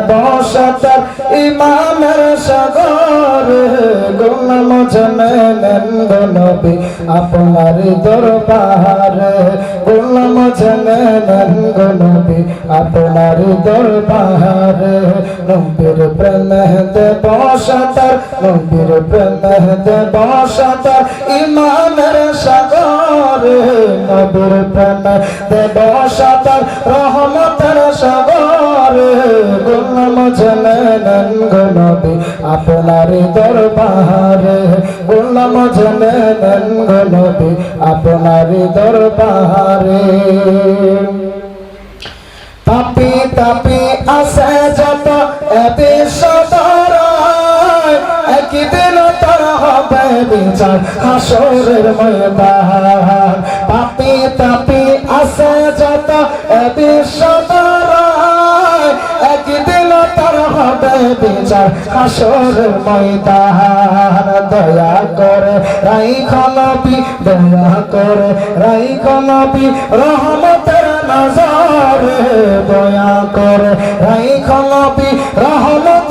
বসতার ইমামের সাগর গোলাম জানেন গো নবী আপনার দরবারে গোলাম জানেন গো নবী আপনার দরবারে নবীর প্রেমে বসতার নবীর প্রেমে বসতার ইমামের সাগর নবীর প্রেমে বসতার রহমতের সাগর গোলাম জানেন গো নবী আপনার দরবারে গোলাম জানেন গো নবী আপনার দরবারে পাপি তাপি আছে যত এতে সদরায় একদিন তার হবে বিচার হাসরের ময়দান পাপি তাপি আছে যত এতে সদরায় একদিন তার হবে বিচার হাসরের ময়দান দয়া করে রাইখো নবী দয়া করে রাইখো নবী রহমতের নজরে দয়া করে রাইখো নবী রহমত